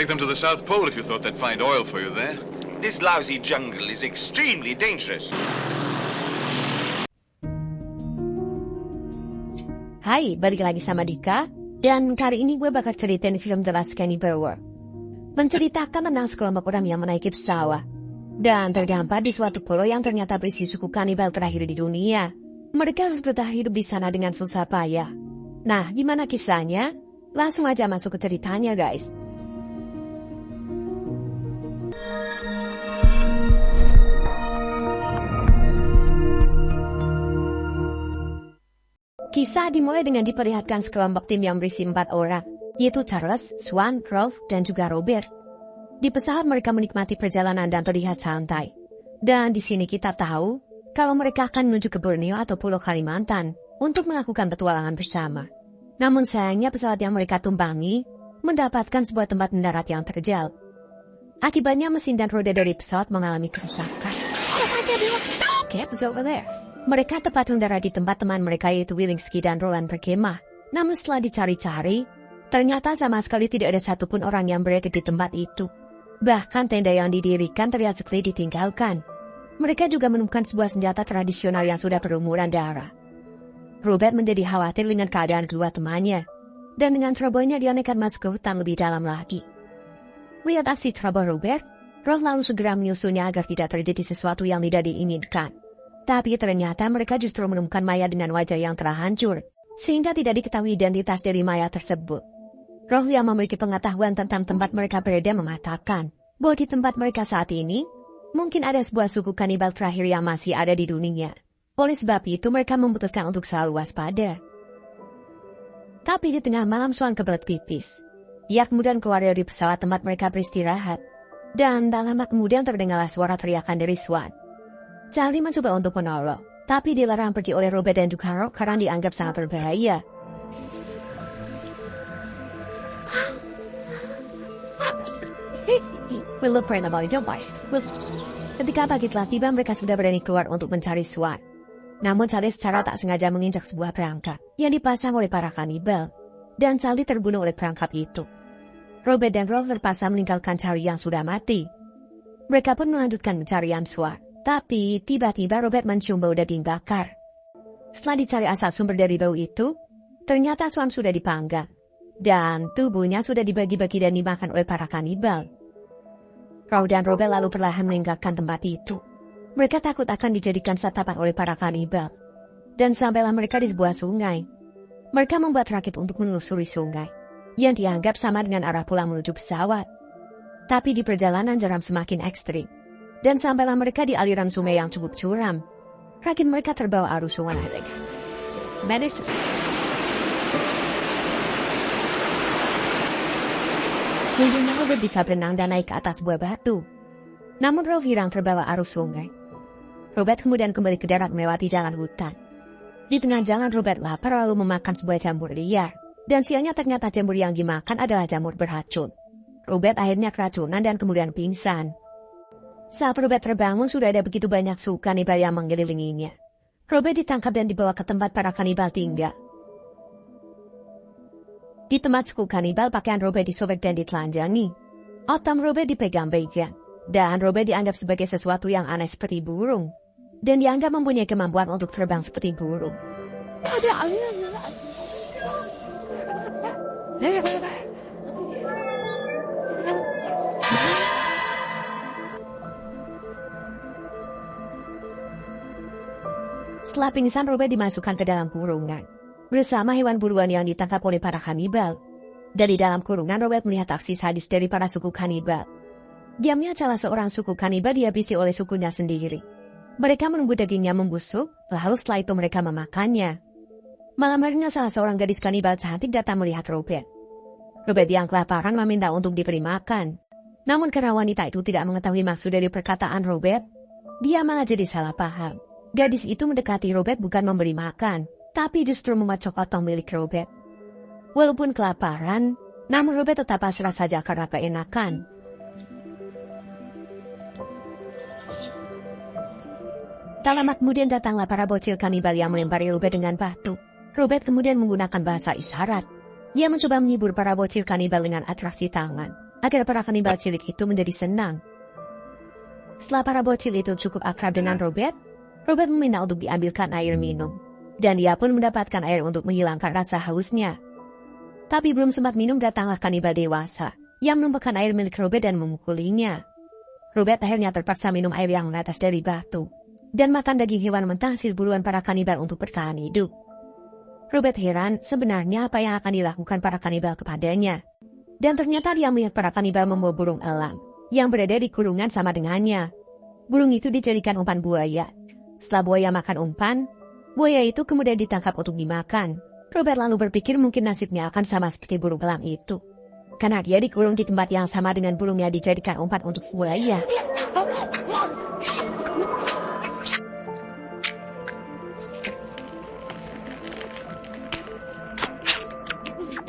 take them to the South Pole if you thought they'd find oil for you there. This lousy jungle is extremely dangerous. Hai, balik lagi sama Dika. Dan kali ini gue bakal ceritain film The Last Cannibal War. Menceritakan tentang sekelompok orang yang menaiki pesawat dan terdampar di suatu pulau yang ternyata berisi suku kanibal terakhir di dunia. Mereka harus bertahan hidup di sana dengan susah payah. Nah, gimana kisahnya? Langsung aja masuk ke ceritanya, guys. Kisah dimulai dengan diperlihatkan sekelompok tim yang berisi 4 orang, yaitu Charles, Swan, Rolf, dan juga Robert. Di pesawat mereka menikmati perjalanan dan terlihat santai. Dan di sini kita tahu kalau mereka akan menuju ke Borneo atau Pulau Kalimantan untuk melakukan petualangan bersama. Namun sayangnya pesawat yang mereka tumpangi mendapatkan sebuah tempat mendarat yang terjal. Akibatnya mesin dan roda dari pesawat mengalami kerusakan. Caps over there. Mereka tepat mendarat di tempat teman mereka yaitu Wilinski dan Roland berkemah. Namun setelah dicari-cari, ternyata sama sekali tidak ada satupun orang yang berada di tempat itu. Bahkan tenda yang didirikan terlihat sekali ditinggalkan. Mereka juga menemukan sebuah senjata tradisional yang sudah berumuran darah. Robert menjadi khawatir dengan keadaan kedua temannya. Dan dengan cerobohnya dia nekat masuk ke hutan lebih dalam lagi. Lihat aksi ceroboh Robert, Rolf lalu segera menyusulnya agar tidak terjadi sesuatu yang tidak diinginkan. Tapi ternyata mereka justru menemukan mayat dengan wajah yang telah hancur, sehingga tidak diketahui identitas dari mayat tersebut. Rolf yang memiliki pengetahuan tentang tempat mereka berada mengatakan bahwa di tempat mereka saat ini, mungkin ada sebuah suku kanibal terakhir yang masih ada di dunia. Oleh sebab itu mereka memutuskan untuk selalu waspada. Tapi di tengah malam Swan kebelet pipis. Ia kemudian keluar dari pesawat tempat mereka beristirahat. Dan tak lama kemudian terdengarlah suara teriakan dari Swan. Charlie mencoba untuk menolong, tapi dilarang pergi oleh Robert dan juga Rolf karena dianggap sangat berbahaya. We'll look for anybody, don't worry. Ketika pagi telah tiba, mereka sudah berani keluar untuk mencari Swan. Namun Charlie secara tak sengaja menginjak sebuah perangkap yang dipasang oleh para kanibal, dan Charlie terbunuh oleh perangkap itu. Robert dan Rolf terpaksa meninggalkan Charlie yang sudah mati. Mereka pun melanjutkan pencarian Swan. Tapi tiba-tiba Robert mencium bau daging bakar. Setelah dicari asal sumber dari bau itu, ternyata Swan sudah dipanggang. Dan tubuhnya sudah dibagi-bagi dan dimakan oleh para kanibal. Rolf dan Robert lalu perlahan meninggalkan tempat itu. Mereka takut akan dijadikan santapan oleh para kanibal. Dan sampailah mereka di sebuah sungai. Mereka membuat rakit untuk menelusuri sungai, yang dianggap sama dengan arah pulang menuju pesawat. Tapi di perjalanan jeram semakin ekstrim. Dan sampailah mereka di aliran sungai yang cukup curam. Rakit mereka terbawa arus sungai. Mungkin Robert bisa berenang dan naik ke atas buah batu. Namun Rolf hilang terbawa arus sungai. Robert kemudian kembali ke darat melewati jalan hutan. Di tengah jalan Robert lapar lalu memakan sebuah jamur liar. Dan siangnya ternyata jamur yang dimakan adalah jamur beracun. Robert akhirnya keracunan dan kemudian pingsan. Saat Robert terbangun sudah ada begitu banyak suku kanibal yang mengelilinginya. Robert ditangkap dan dibawa ke tempat para kanibal tinggal. Di tempat suku kanibal pakaian Robert disobek dan ditelanjangi. Otak Robert dipegang-pegang. Dan Robert dianggap sebagai sesuatu yang aneh seperti burung. Dan dianggap mempunyai kemampuan untuk terbang seperti burung. Setelah pingsan, Robert dimasukkan ke dalam kurungan bersama hewan buruan yang ditangkap oleh para kanibal. Dari dalam kurungan, Robert melihat aksi sadis dari para suku kanibal. Diamnya salah seorang suku kanibal dihabisi oleh sukunya sendiri. Mereka menunggu dagingnya membusuk, lalu setelah itu mereka memakannya. Malam harinya salah seorang gadis kanibal cantik datang melihat Robert. Robert yang kelaparan meminta untuk diberi makan. Namun karena wanita itu tidak mengetahui maksud dari perkataan Robert, dia malah jadi salah paham. Gadis itu mendekati Robert bukan memberi makan, tapi justru memacok otong milik Robert. Walaupun kelaparan, namun Robert tetap pasrah saja karena keenakan. Tak lama kemudian datanglah para bocil kanibal yang melempari Robert dengan batu. Robert kemudian menggunakan bahasa isyarat. Dia mencoba menghibur para bocil kanibal dengan atraksi tangan. agar para kanibal cilik itu menjadi senang. Setelah para bocil itu cukup akrab dengan Robert, Robert meminta untuk diambilkan air minum, dan dia pun mendapatkan air untuk menghilangkan rasa hausnya. Tapi belum sempat minum datanglah kanibal dewasa yang menumpahkan air milik Robert dan memukulinya. Robert akhirnya terpaksa minum air yang menetes dari batu dan makan daging hewan mentah hasil buruan para kanibal untuk bertahan hidup. Robert heran sebenarnya apa yang akan dilakukan para kanibal kepadanya. Dan ternyata dia melihat para kanibal membawa burung elang yang berada di kurungan sama dengannya. Burung itu dijadikan umpan buaya. Setelah buaya makan umpan, buaya itu kemudian ditangkap untuk dimakan. Robert lalu berpikir mungkin nasibnya akan sama seperti burung elang itu, karena dia dikurung di tempat yang sama dengan burung yang dijadikan umpan untuk buaya.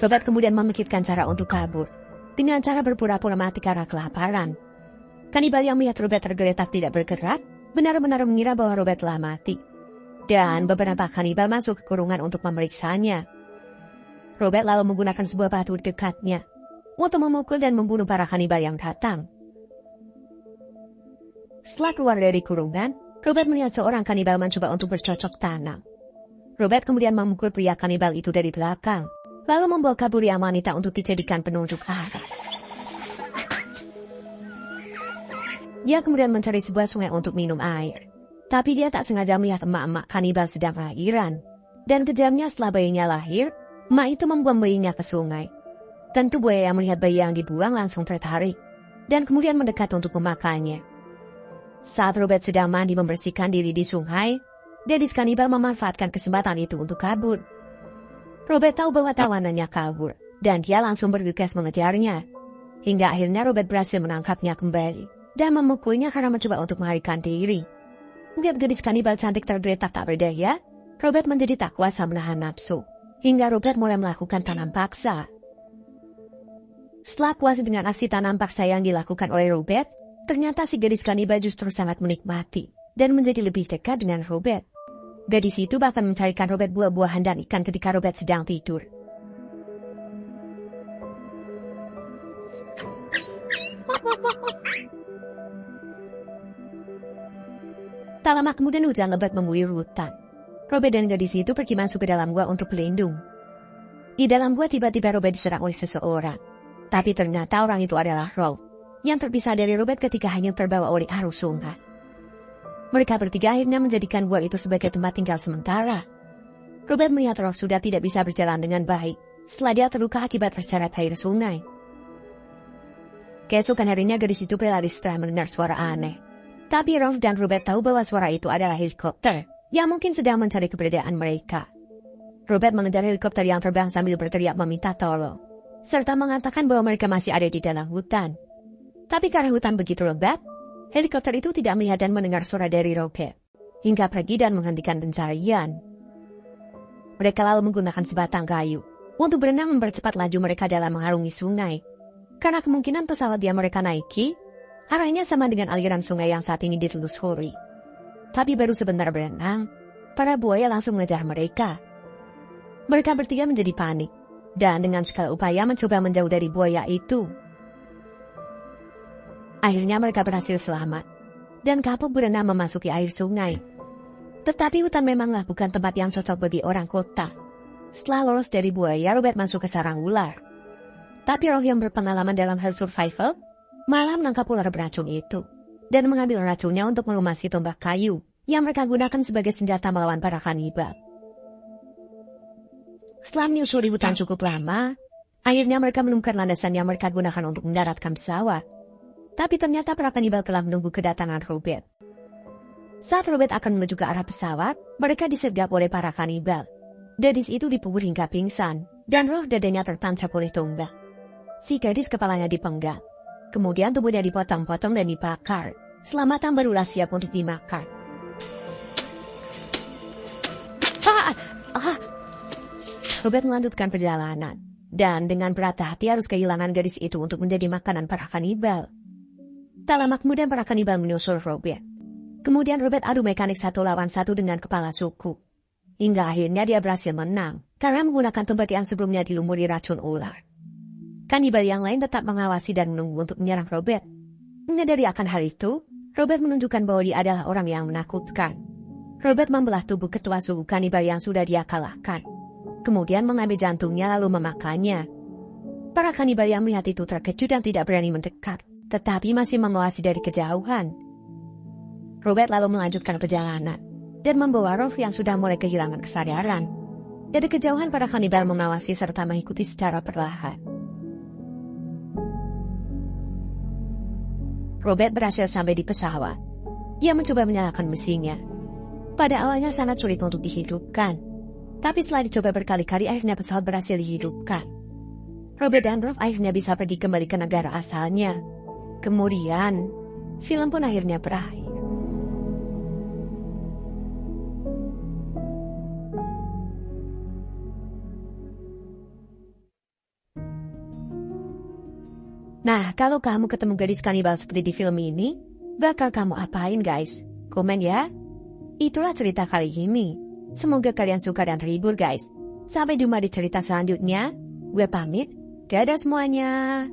Robert kemudian memikirkan cara untuk kabur, dengan cara berpura-pura mati karena kelaparan. Kanibal yang melihat Robert tergeletak tidak bergerak, benar-benar mengira bahwa Robert telah mati. Dan beberapa kanibal masuk ke kurungan untuk memeriksanya. Robert lalu menggunakan sebuah batu di dekatnya untuk memukul dan membunuh para kanibal yang datang. Setelah keluar dari kurungan, Robert melihat seorang kanibal mencoba untuk bercocok tanam. Robert kemudian memukul pria kanibal itu dari belakang, lalu membawa kabur yang wanita untuk dijadikan penunjuk arah. Dia kemudian mencari sebuah sungai untuk minum air. Tapi dia tak sengaja melihat emak-emak kanibal sedang lahiran. Dan kejamnya setelah bayinya lahir, emak itu membuang bayinya ke sungai. Tentu buaya yang melihat bayi yang dibuang langsung tertarik, dan kemudian mendekat untuk memakannya. Saat Robert sedang mandi membersihkan diri di sungai, gadis kanibal memanfaatkan kesempatan itu untuk kabur. Robert tahu bahwa tawanannya kabur, dan dia langsung bergegas mengejarnya. Hingga akhirnya Robert berhasil menangkapnya kembali, dan memukulnya karena mencoba untuk melarikan diri. Melihat gadis kanibal cantik tergeletak tak berdaya, Robert menjadi tak kuasa menahan nafsu, hingga Robert mulai melakukan tanam paksa. Setelah puas dengan aksi tanam paksa yang dilakukan oleh Robert, ternyata si gadis kanibal justru sangat menikmati dan menjadi lebih dekat dengan Robert. Gadis itu bahkan mencarikan Robert buah-buahan dan ikan ketika Robert sedang tidur. Tak lama kemudian hujan lebat mengguyur hutan. Robert dan gadis itu pergi masuk ke dalam gua untuk berlindung. Di dalam gua tiba-tiba Robert diserang oleh seseorang. Tapi ternyata orang itu adalah Rolf, yang terpisah dari Robert ketika hanya terbawa oleh arus sungai. Mereka bertiga akhirnya menjadikan gua itu sebagai tempat tinggal sementara. Robert melihat Rolf sudah tidak bisa berjalan dengan baik setelah dia terluka akibat terseret air sungai. Keesokan harinya gadis itu berlari setelah mendengar suara aneh. Tapi Rolf dan Robert tahu bahwa suara itu adalah helikopter yang mungkin sedang mencari keberadaan mereka. Robert mengejar helikopter yang terbang sambil berteriak meminta tolong, serta mengatakan bahwa mereka masih ada di dalam hutan. Tapi karena hutan begitu lebat, helikopter itu tidak melihat dan mendengar suara dari Robert, hingga pergi dan menghentikan pencarian. Mereka lalu menggunakan sebatang kayu untuk berenang mempercepat laju mereka dalam mengarungi sungai. Karena kemungkinan pesawat yang mereka naiki arahnya sama dengan aliran sungai yang saat ini ditelusuri. Tapi baru sebentar berenang, para buaya langsung mengejar mereka. Mereka bertiga menjadi panik, dan dengan segala upaya mencoba menjauh dari buaya itu. Akhirnya mereka berhasil selamat, dan kapok berenang memasuki air sungai. Tetapi hutan memanglah bukan tempat yang cocok bagi orang kota. Setelah lolos dari buaya, Robert masuk ke sarang ular. Tapi Rolf yang berpengalaman dalam hal survival malah menangkap ular beracun itu dan mengambil racunnya untuk melumasi tombak kayu yang mereka gunakan sebagai senjata melawan para kanibal. Setelah menyusuri hutan cukup lama, akhirnya mereka menemukan landasan yang mereka gunakan untuk mendaratkan pesawat. Tapi ternyata para kanibal telah menunggu kedatangan Robert. Saat Robert akan menuju ke arah pesawat, mereka disergap oleh para kanibal. Gadis itu dipukul hingga pingsan, dan roh dadanya tertancap oleh tombak. Si gadis kepalanya dipenggal. Kemudian tubuhnya dipotong-potong dan dibakar. Selamatan barulah siap untuk dimakan. Robert melanjutkan perjalanan. Dan dengan berat hati harus kehilangan gadis itu untuk menjadi makanan para kanibal. Tak lama kemudian para kanibal menyusul Robert. Kemudian Robert adu mekanik 1 lawan 1 dengan kepala suku. Hingga akhirnya dia berhasil menang. Karena menggunakan tombak yang sebelumnya dilumuri racun ular. Kanibal yang lain tetap mengawasi dan menunggu untuk menyerang Robert. Menyadari akan hal itu, Robert menunjukkan bahwa dia adalah orang yang menakutkan. Robert membelah tubuh ketua suku kanibal yang sudah dia kalahkan. Kemudian mengambil jantungnya lalu memakannya. Para kanibal yang melihat itu terkejut dan tidak berani mendekat, tetapi masih mengawasi dari kejauhan. Robert lalu melanjutkan perjalanan dan membawa Rolf yang sudah mulai kehilangan kesadaran. Dari kejauhan para kanibal mengawasi serta mengikuti secara perlahan. Robert berhasil sampai di pesawat. Ia mencoba menyalakan mesinnya. Pada awalnya sangat sulit untuk dihidupkan. Tapi setelah dicoba berkali-kali akhirnya pesawat berhasil dihidupkan. Robert dan Rolf akhirnya bisa pergi kembali ke negara asalnya. Kemudian, film pun akhirnya berakhir. Nah, kalau kamu ketemu gadis kanibal seperti di film ini, bakal kamu apain guys? Komen ya. Itulah cerita kali ini. Semoga kalian suka dan terhibur guys. Sampai jumpa di cerita selanjutnya. Gue pamit. Dadah semuanya.